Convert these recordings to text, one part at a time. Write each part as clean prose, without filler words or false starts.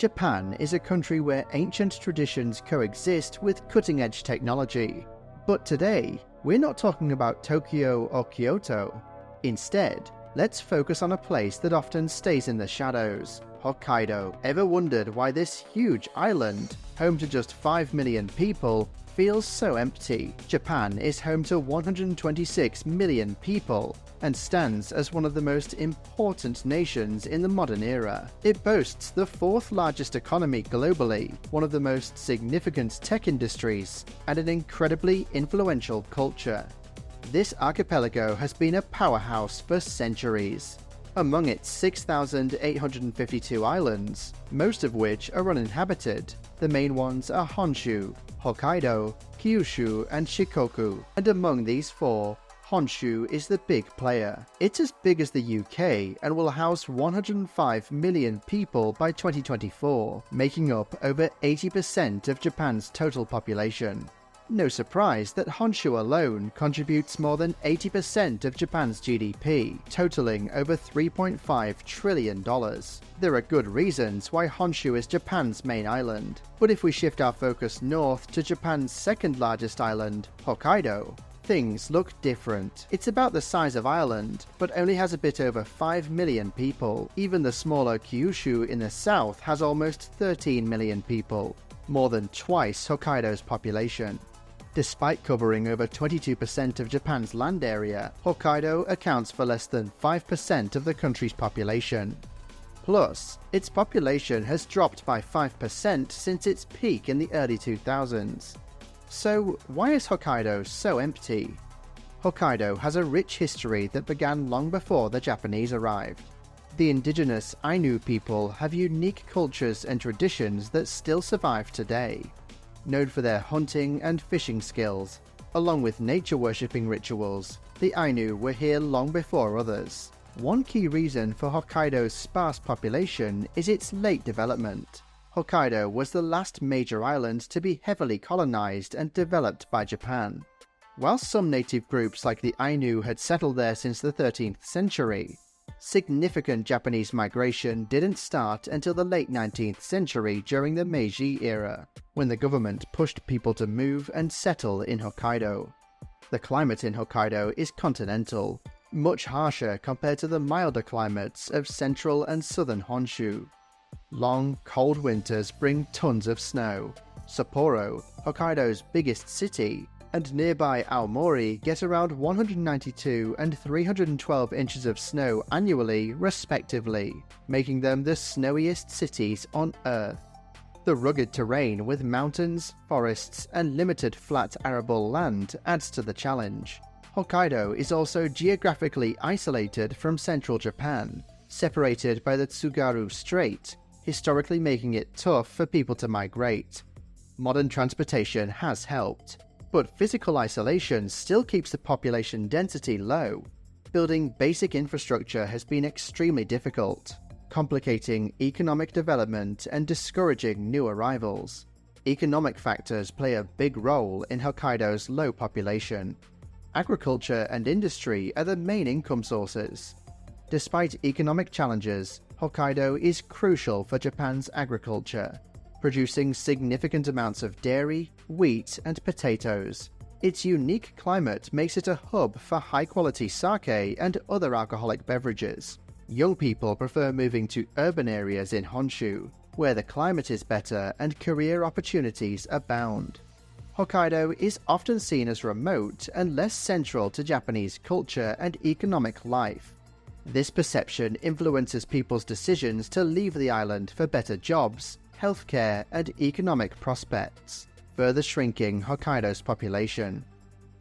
Japan is a country where ancient traditions coexist with cutting-edge technology. But today, we're not talking about Tokyo or Kyoto. Instead, let's focus on a place that often stays in the shadows, Hokkaido. Ever wondered why this huge island, home to just 5 million people, feels so empty? Japan is home to 126 million people and stands as one of the most important nations in the modern era. It boasts the fourth largest economy globally, one of the most significant tech industries, and an incredibly influential culture. This archipelago has been a powerhouse for centuries. Among its 6,852 islands, most of which are uninhabited, the main ones are Honshu, Hokkaido, Kyushu, and Shikoku, and among these four, Honshu is the big player. It's as big as the UK and will house 105 million people by 2024, making up over 80% of Japan's total population. No surprise that Honshu alone contributes more than 80% of Japan's GDP, totaling over $3.5 trillion. There are good reasons why Honshu is Japan's main island, but if we shift our focus north to Japan's second largest island, Hokkaido, things look different. It's about the size of Ireland, but only has a bit over 5 million people. Even the smaller Kyushu in the south has almost 13 million people, more than twice Hokkaido's population. Despite covering over 22% of Japan's land area, Hokkaido accounts for less than 5% of the country's population. Plus, its population has dropped by 5% since its peak in the early 2000s. So, why is Hokkaido so empty? Hokkaido has a rich history that began long before the Japanese arrived. The indigenous Ainu people have unique cultures and traditions that still survive today. Known for their hunting and fishing skills, along with nature-worshipping rituals, the Ainu were here long before others. One key reason for Hokkaido's sparse population is its late development. Hokkaido was the last major island to be heavily colonized and developed by Japan. While some native groups like the Ainu had settled there since the 13th century, significant Japanese migration didn't start until the late 19th century during the Meiji era, when the government pushed people to move and settle in Hokkaido. The climate in Hokkaido is continental, much harsher compared to the milder climates of central and southern Honshu. Long, cold winters bring tons of snow. Sapporo, Hokkaido's biggest city, and nearby Aomori get around 192 and 312 inches of snow annually, respectively, making them the snowiest cities on Earth. The rugged terrain with mountains, forests, and limited flat arable land adds to the challenge. Hokkaido is also geographically isolated from central Japan, separated by the Tsugaru Strait, historically making it tough for people to migrate. Modern transportation has helped, but physical isolation still keeps the population density low. Building basic infrastructure has been extremely difficult, complicating economic development and discouraging new arrivals. Economic factors play a big role in Hokkaido's low population. Agriculture and industry are the main income sources. Despite economic challenges, Hokkaido is crucial for Japan's agriculture, producing significant amounts of dairy, wheat, and potatoes. Its unique climate makes it a hub for high-quality sake and other alcoholic beverages. Young people prefer moving to urban areas in Honshu, where the climate is better and career opportunities abound. Hokkaido is often seen as remote and less central to Japanese culture and economic life. This perception influences people's decisions to leave the island for better jobs, healthcare, and economic prospects, further shrinking Hokkaido's population.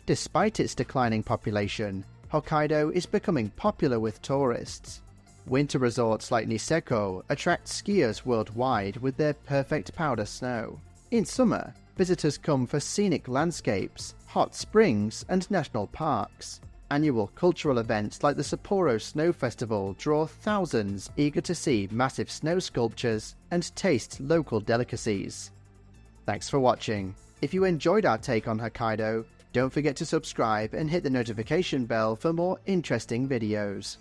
Despite its declining population, Hokkaido is becoming popular with tourists. Winter resorts like Niseko attract skiers worldwide with their perfect powder snow. In summer, visitors come for scenic landscapes, hot springs, and national parks. Annual cultural events like the Sapporo Snow Festival draw thousands eager to see massive snow sculptures and taste local delicacies. Thanks for watching. If you enjoyed our take on Hokkaido, don't forget to subscribe and hit the notification bell for more interesting videos.